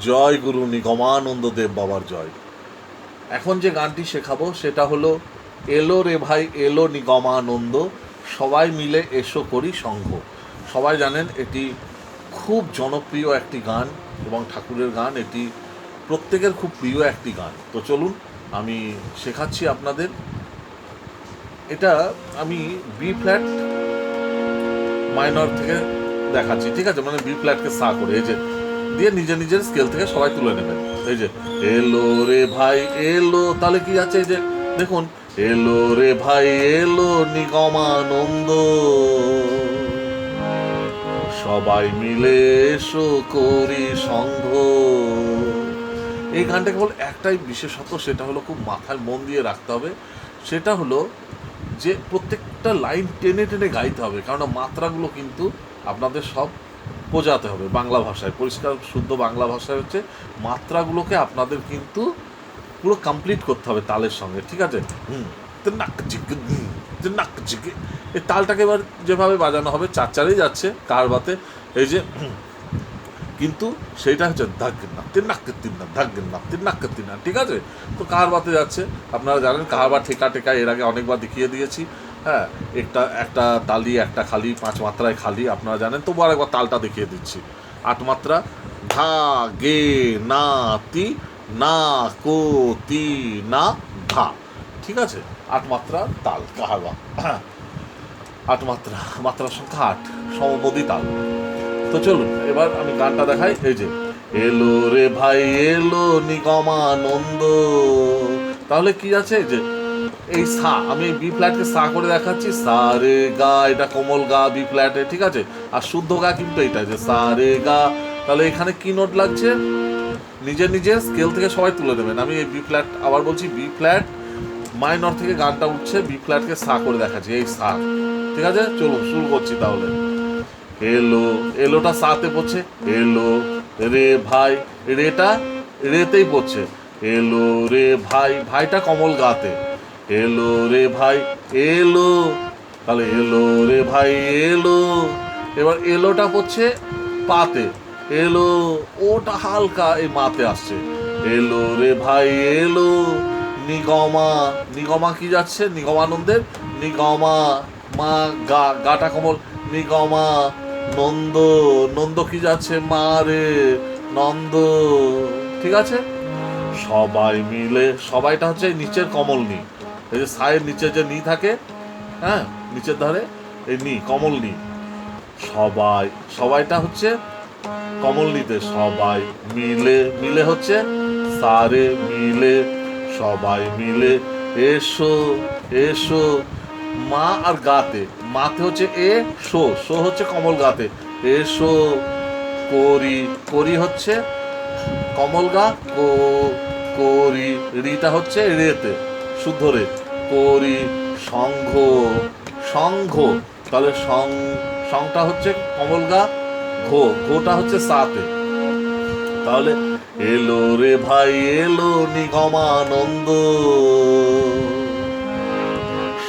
জয় গুরু নিগমানন্দ দেব বাবার জয়। এখন যে গানটি শেখাবো সেটা হলো এলো রে ভাই এলো নিগমানন্দ, সবাই মিলে এসো করি সঙ্গ। সবাই জানেন এটি খুব জনপ্রিয় একটি গান এবং ঠাকুরের গান, এটি প্রত্যেকের খুব প্রিয় একটি গান। তো চলুন আমি শেখাচ্ছি আপনাদের। এটা আমি বি ফ্ল্যাট মাইনর থেকে দেখাচ্ছি, ঠিক আছে? মানে বি ফ্ল্যাটকে সা করে এই যে দিয়ে নিজের নিজের স্কেল থেকে সবাই তুলে নেবেন। এই যে এলো রে ভাই এলো, তাহলে কি আছে? এই যে দেখুন, এলো রে ভাই এলো নিগমানন্দ, সবাই মিলে এসো করি সঙ্গ। এই গানটা কেবল একটাই বিশেষত্ব, সেটা হলো খুব মাথায় মন দিয়ে রাখতে হবে। সেটা হলো যে প্রত্যেকটা লাইন টেনে টেনে গাইতে হবে, কারণ মাত্রাগুলো কিন্তু আপনাদের সব বোঝাতে হবে বাংলা ভাষায়। পরিষ্কার শুদ্ধ বাংলা ভাষায় হচ্ছে মাত্রাগুলোকে আপনাদের কিন্তু পুরো কমপ্লিট করতে হবে তালের সঙ্গে, ঠিক আছে? এই তালটাকে এবার যেভাবে বাজানো হবে চার চারেই যাচ্ছে কারবাতে, এই যে কিন্তু সেইটা হচ্ছে ধাগ্গিনা তিন্নাক্কে তিন্না ধাগ্গিনা তিন্নাক্কে তিন্না, ঠিক আছে? তো কারবাতে যাচ্ছে, আপনারা জানেন কারবার ঠেকা টেকা এর আগে অনেকবার দেখিয়ে দিয়েছি। হ্যাঁ, একটা তালি একটা খালি, 5 মাত্রায় খালি, আপনারা জানেন। তবু আরেকবার তালটা দেখিয়ে দিচ্ছি। 8 মাত্রা, ধা গে না তি না কো তি না ধা, ঠিক আছে? 8 মাত্রা তাল কারবা, 8 মাত্রা, মাত্রার সংখ্যা 8, সমপদী তাল। তো চলুন এবার আমি গানটা দেখাই। এই যে এলো রে ভাই এলো নিগমানন্দ, তাহলে কি আছে? যে এই সা, আমি বি ফ্ল্যাটকে সা করে দেখাচ্ছি, সা রে গা, এটা কোমল গা বি ফ্ল্যাটে, ঠিক আছে? আর শুদ্ধ গা কিন্তু এইটা, যে সা রে গা। তাহলে এখানে কি নোট লাগছে? নিজের নিজের স্কেল থেকে সবাই তুলে দেবেন। আমি এই বি ফ্ল্যাট আবার বলছি, বি ফ্ল্যাট মাইনর থেকে গানটা উঠছে, বি ফ্ল্যাটকে সা করে দেখাচ্ছি, এই সা, ঠিক আছে? চলুন শুরু করছি তাহলে। এলো, এলোটা সাতে পড়ছে, এলো রে ভাই, রেটা রেতেই পড়ছে, এলো রে ভাই, ভাইটা কমল গাতে, এলো রে ভাই এলো, তাহলে এলো রে ভাই এলো। এবার এলোটা পড়ছে পাতে, এলো, ওটা হালকা এই মাতে আসছে, এলো রে ভাই এলো নিগমা, নিগমা কি যাচ্ছে? নিগমানন্দের নিগমা, মা গা, গাটা কমল, নিগমা নন্দ, নন্দ কি যাচ্ছে? মা রে নন্দ, ঠিক আছে? সবাই মিলে, সবাইটা হচ্ছে নিচের কমল নি, এই যে সায়ের নিচে যে নি থাকে, হ্যাঁ, নিচের ধারে এই নি কমল নি, সবাই, সবাইটা হচ্ছে কমল নিতে, সবাই মিলে, মিলে হচ্ছে সারে মিলে, সবাই মিলে এসো এসো, মা আর গাতে, মাতে হচ্ছে এ শো, শো হচ্ছে কমল গাতে, এসো করি, করি হচ্ছে কমল গা, করি, রিটা হচ্ছে রেতে শুদ্ধ রে, করি সংঘ, সংঘ, তাহলে সংটা হচ্ছে কমল গা, ঘো, ঘোটা হচ্ছে সাতে, তাহলে এলো রে ভাই এলো নিগমানন্দ,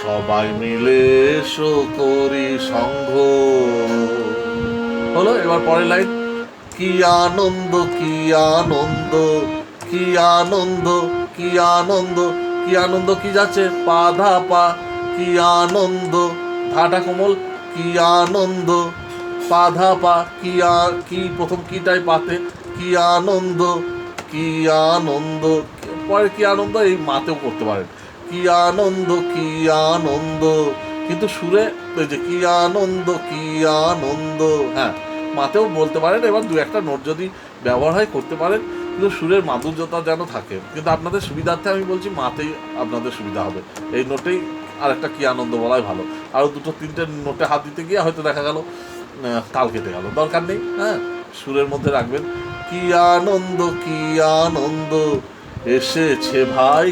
সবাই মিলে এসো করি সঙ্গ। হলো, এবার পরের লাইন, কি আনন্দ কি আনন্দ কি আনন্দ কি আনন্দ, কি আনন্দ কি যাচ্ছে? পা ধা পা, কি আনন্দ, ধাটা কোমল, কি আনন্দ, পা ধা পা, কি প্রথম কিটাই পাতে, কি আনন্দ কি আনন্দ, পরে কি আনন্দ এই মাতেও করতে পারেন, কি আনন্দ কি আনন্দ, কিন্তু সুরে ওই যে কি আনন্দ কি আনন্দ, হ্যাঁ মাতেও বলতে পারেন। এবার দু একটা নোট যদি ব্যবহার হয় করতে পারেন, কিন্তু সুরের মাধুর্যতা যেন থাকে। কিন্তু আপনাদের সুবিধার্থে আমি বলছি মাতেই আপনাদের সুবিধা হবে, এই নোটেই আর একটা কি আনন্দ বলাই ভালো। আরও দুটো তিনটে নোটে হাত দিতে গিয়ে হয়তো দেখা গেল তাল কেটে গেল, দরকার নেই। হ্যাঁ, সুরের মধ্যে রাখবেন, কি আনন্দ এসেছে ভাই,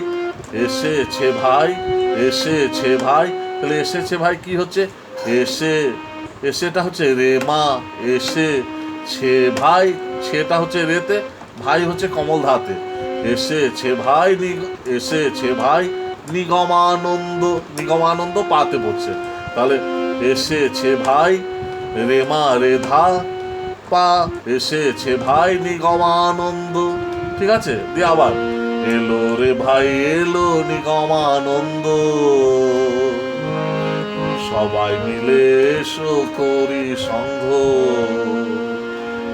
এসেছে ভাই, এসেছে ভাই, তাহলে এসেছে ভাই কি হচ্ছে? এসে, এসেটা হচ্ছে রে মা, এসে ছে ভাই, ছেটা হচ্ছে রেতে, ভাই হচ্ছে কমল ধাতে, এসেছে ভাই এসেছে ভাই নিগমানন্দ, নিগমানন্দ পাতে পড়ছে, তাহলে এসেছে ভাই রে মা রে ধা, পা এসেছে ভাই নিগমানন্দ, ঠিক আছে, দিয়ে আবার এলো রে ভাই এলো নিগমানন্দ, সবাই মিলে এসো করি সংঘ।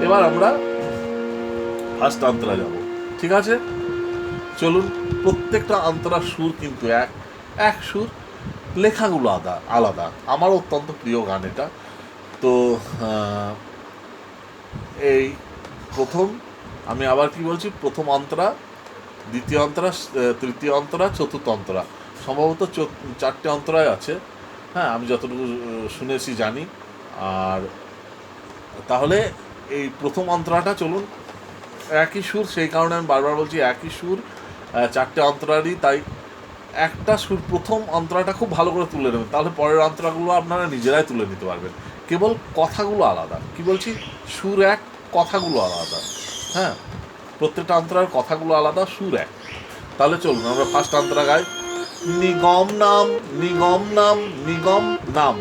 এবার আমরা ফার্স্ট আন্তরা যাব, ঠিক আছে। চলুন, প্রত্যেকটা আন্তরার সুর কিন্তু এক সুর, লেখাগুলো আলাদা। আমার অত্যন্ত প্রিয় গান এটা। তো এই প্রথম, আমি আবার কি বলছি, প্রথম অন্তরা, দ্বিতীয় অন্তরা, তৃতীয় অন্তরা, চতুর্থ অন্তরা, সম্ভবত 4টে অন্তরায় আছে, হ্যাঁ, আমি যতটুকু শুনেছি জানি। আর তাহলে এই প্রথম অন্তরাটা চলুন, একই সুর, সেই কারণে আমি বারবার বলছি একই সুর, 4টে অন্তরারই, তাই একটা সুর প্রথম অন্তরাটা খুব ভালো করে তুলে নেবেন, তাহলে পরের অন্তরাগুলো আপনারা নিজেরাই তুলে নিতে পারবেন। কেবল কথাগুলো আলাদা, কি বলছি, সুর এক, কথাগুলো আলাদা, হ্যাঁ, প্রত্যেকটা অন্তরার কথাগুলো আলাদা, সুর এক। তাহলে চলুন আমরা ফার্স্ট অন্তরা গাই। নিগম নাম নিগম নাম নিগম নাম,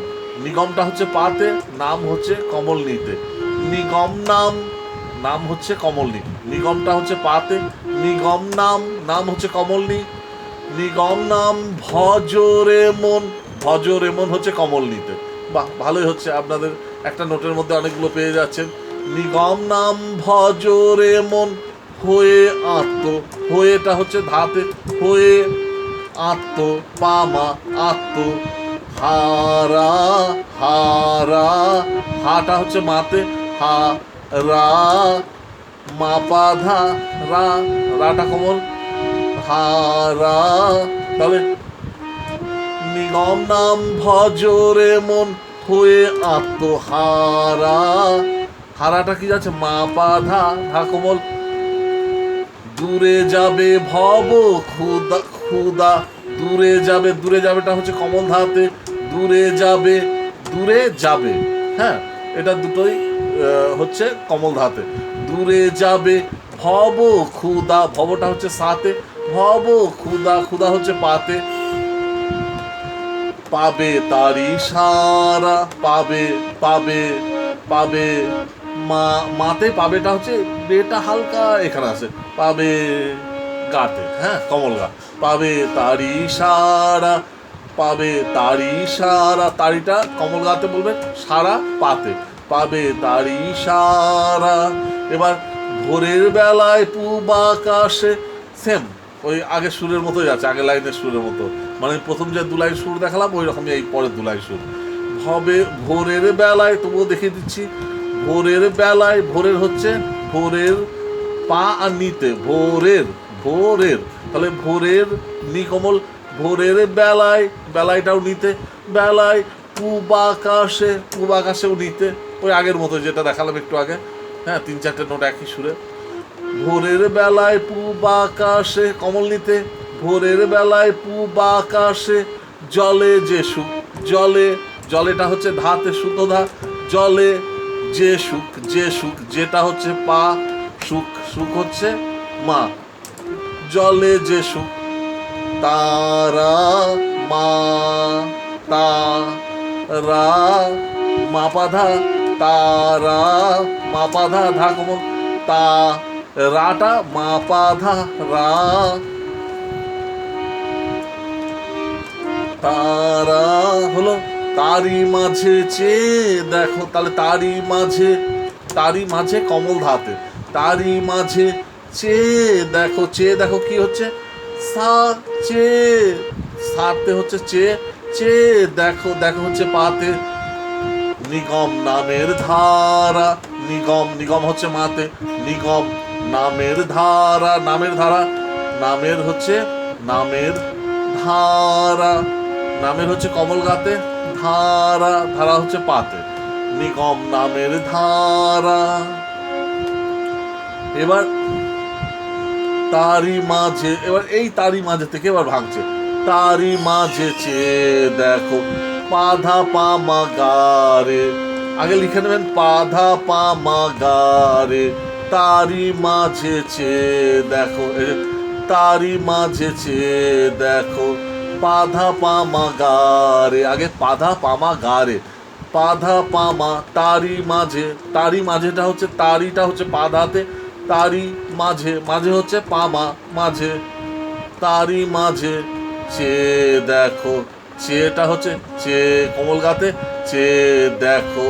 নিগমটা হচ্ছে পাতে, নাম হচ্ছে কমল নিতে, নিগম নাম, নাম হচ্ছে কমলনি, নিগমটা হচ্ছে পাতে, নিগম নাম, নাম হচ্ছে কমলনি, নিগম নাম ভজরে মন, ভজরে মন হচ্ছে কমলনিতে। বাহ, ভালোই হচ্ছে, আপনাদের একটা নোটের মধ্যে অনেকগুলো পেয়ে যাচ্ছেন। নিগম নাম ভজরে মন হয়ে আত্ম, হয়েটা হচ্ছে ধাতে, হয়ে আত্ম পামা আত্ম, হারা হারা, হাটা হচ্ছে মাতে, হা রা মা পা ধা রা, রাটা কমল, হারা। তাহলে নিগম নাম ভজরে মন হয়ে আত্মহারা, হারাটা কি যাচ্ছে, মা পা ধা, ধা কোমল, দূরে যাবে ভব খুদা খুদা, দূরে যাবে, দূরে যাবেটা হচ্ছে কমল ধাতে, দূরে যাবে, দূরে যাবে, হ্যাঁ, এটা দুটোই হচ্ছে কমল ধাতে, দূরে যাবে ভব খুদা, ভবটা হচ্ছে সাতে, ভব খুদা, খুদা হচ্ছে পাতে, পাবে তারি সারা, পাবে পাবে পাবে, মাতে পাবেটা হচ্ছে, বেটা হালকা এখানে আছে, পাবে গাতে, হ্যাঁ, কমল গা, পাবে তারি সারা, পাবে তারি সারা, তারিটা কমল গাতে বলবেন, সারা পাতে, পাবে তারি সারা। এবার ভোরের বেলায় পূব আকাশে, সেম ওই আগের সুরের মতোই আছে, আগের লাইনের সুরের মতো, মানে প্রথম যে 2 লাইন সুর দেখালাম ওই রকমই এই পরের 2 লাইন সুর হবে। ভোরের বেলায়, তবুও দেখিয়ে দিচ্ছি, ভোরের বেলায়, ভোরের হচ্ছে ভোরের পা আর নিতে, ভোরের ভোরের, তাহলে ভোরের নিকমল, ভোরের বেলায়, বেলায়টাও নিতে, বেলায় পূব আকাশে, পূব আকাশেও নিতে, ওই আগের মতো যেটা দেখালাম একটু আগে, হ্যাঁ, 3-4টে নোট একই সুরে। ভোরের বেলায় পূব আকাশে কমল নিতে, ভোরের বেলায় পূব আকাশে জলে যে সুখ, জলে, জলেটা হচ্ছে ধাতে সুতোধা, জলে যে সুখ, যে সুখ, যেটা হচ্ছে পা, সুখ, সুখ হচ্ছে মা, জলে যে সুখ, তারা মা তারা, মা পাধা, তারা মা পাধা, ধা কমল, তা রাটা মা পাধা রা, তারা হলো, তারি মাঝে চেয়ে দেখো, তাহলে তারি মাঝে, তারি মাঝে কমল ধাতে, তারি মাঝে চেয়ে দেখো, চেয়ে দেখো কি হচ্ছে, সা চে, সাতে হচ্ছে চেয়ে, চেয়ে দেখো, দেখো হচ্ছে পাতে, নিগম নামের ধারা, নিগম, নিগম হচ্ছে মাতে, নিগম নামের ধারা, নামের ধারা, নামের হচ্ছে, নামের ধারা, নামের হচ্ছে কমল গাতে, ধারা, ধারা হচ্ছে পাতে, নিগম নামের ধারা। এবার তারি মাঝে, এবার এই তারি মাঝে থেকে এবার ভাঙছে, তারি মাঝে চেয়ে দেখো, পাধা পামা গারে, আগে লিখে নেবেন পাধা পামা গারে, তারি মাঝে চেয়ে দেখো, তারি মাঝে চেয়ে দেখো, পাধা পামা গারে, আগে পাধা পামা গারে, পাধা পামা তারি মাঝে, তারি মাঝেটা হচ্ছে, তারিটা হচ্ছে পাধাতে, তারি মাঝে, মাঝে হচ্ছে পামা মাঝে, তারি মাঝে চে দেখো, চেটা হচ্ছে চে কোমল গাতে, চে দেখো,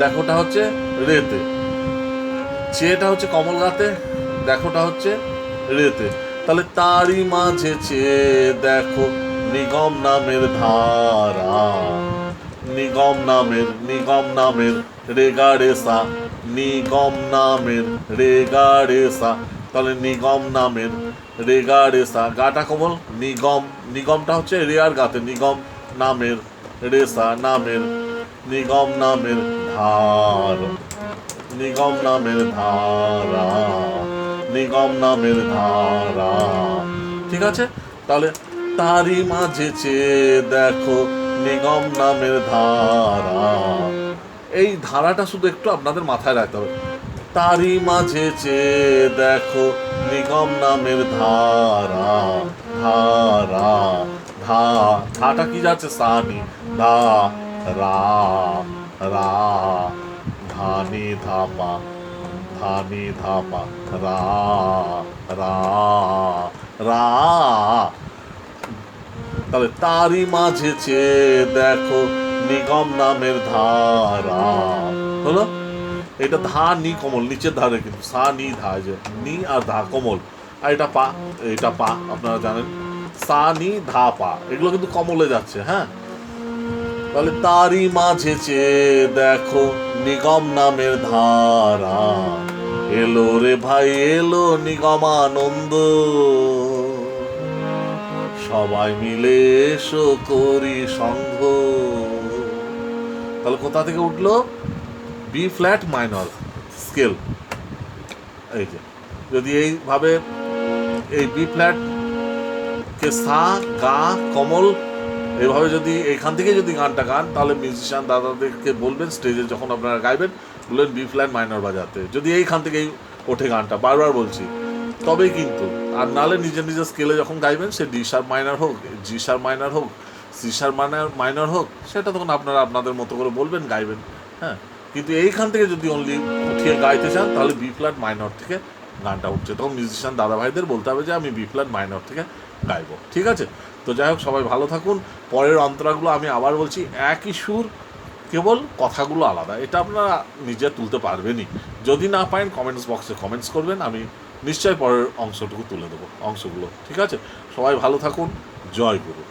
দেখোটা হচ্ছে রেতে, চেটা হচ্ছে কমল গাতে, দেখোটা হচ্ছে রেতে। তাহলে তারি মাঝে চেয়ে দেখো নিগম নামের ধারা, নিগম নামের, নিগম নামের রেগা রেসা, নিগম নামের রেগা রেসা। তাহলে নিগম নামের রেগা রেসা, গাটা কোমল, নিগম, নিগমটা হচ্ছে রেয়ার গাতে, নিগম নামের রেসা নামের, নিগম নামের ধার, নিগম নামের ধারা, নিগম নামের ধারা। ঠিক আছে? তাহলে তারি মাঝে চেয়ে দেখো নিগম নামের ধারা, এই ধারাটা শুধু একটু আপনাদের মাথায় রাখতে হবে। তারি মাঝে চেয়ে দেখো নিগম নামের ধারা, ধারা, ধা, ধাটা কি যাচ্ছে সানি, ধা, রা, রা, ধানি ধাপা, ধানি ধাপা, রা, রা, রা। তাহলে তারি মাঝে চেয়ে দেখো নিগম নামের ধারা হলো। এটা ধা নি কোমল নিচের ধারে, কিন্তু সা নি ধা, যে নি আর ধা কোমল, আর এটা পা, এটা পা আপনারা জানেন, সা নি ধা পা, এগুলো কিন্তু কমলে যাচ্ছে। হ্যাঁ, তাহলে তারি মাঝে চেয়ে দেখো নিগম নামের ধারা, এলো রে ভাই এলো নিগমানন্দ, সবাই মিলে এসো করি সঙ্গ। তাহলে কোথা থেকে উঠলো? B flat minor scale. এই যে যদি এইভাবে এই বি ফ্ল্যাট কে সা গা কমল, এইভাবে যদি এইখান থেকে যদি গানটা গান, তাহলে মিউজিশিয়ান দাদাদেরকে বলবেন স্টেজে যখন আপনারা গাইবেন, বলবেন বি ফ্ল্যাট মাইনর বাজাতে, যদি এইখান থেকেই ওঠে গানটা, বারবার বলছি, তবেই কিন্তু। আর নাহলে নিজের নিজের স্কেলে যখন গাইবেন, সে ডি শার্প মাইনর হোক, জি শার্প মাইনর হোক, সি শার্প মাইনর হোক, সেটা তখন আপনারা আপনাদের মতো করে বলবেন, গাইবেন। হ্যাঁ, কিন্তু এইখান থেকে যদি অনলি উঠিয়ে গাইতে চান, তাহলে বি ফ্ল্যাট মাইনর থেকে গানটা উঠছে, তখন মিউজিশিয়ান দাদা ভাইদের বলতে হবে যে আমি বি ফ্ল্যাট মাইনর থেকে গাইবো। ঠিক আছে? তো যাই হোক, সবাই ভালো থাকুন। পরের অন্তরাগুলো আমি আবার বলছি, একই সুর, কেবল কথাগুলো আলাদা, এটা আপনারা নিজে তুলতে পারবেনই। যদি না পারেন কমেন্টস বক্সে কমেন্টস করবেন, আমি নিশ্চয়ই পরের অংশটুকু তুলে দেবো, অংশগুলো। ঠিক আছে? সবাই ভালো থাকুন। জয় গুরু।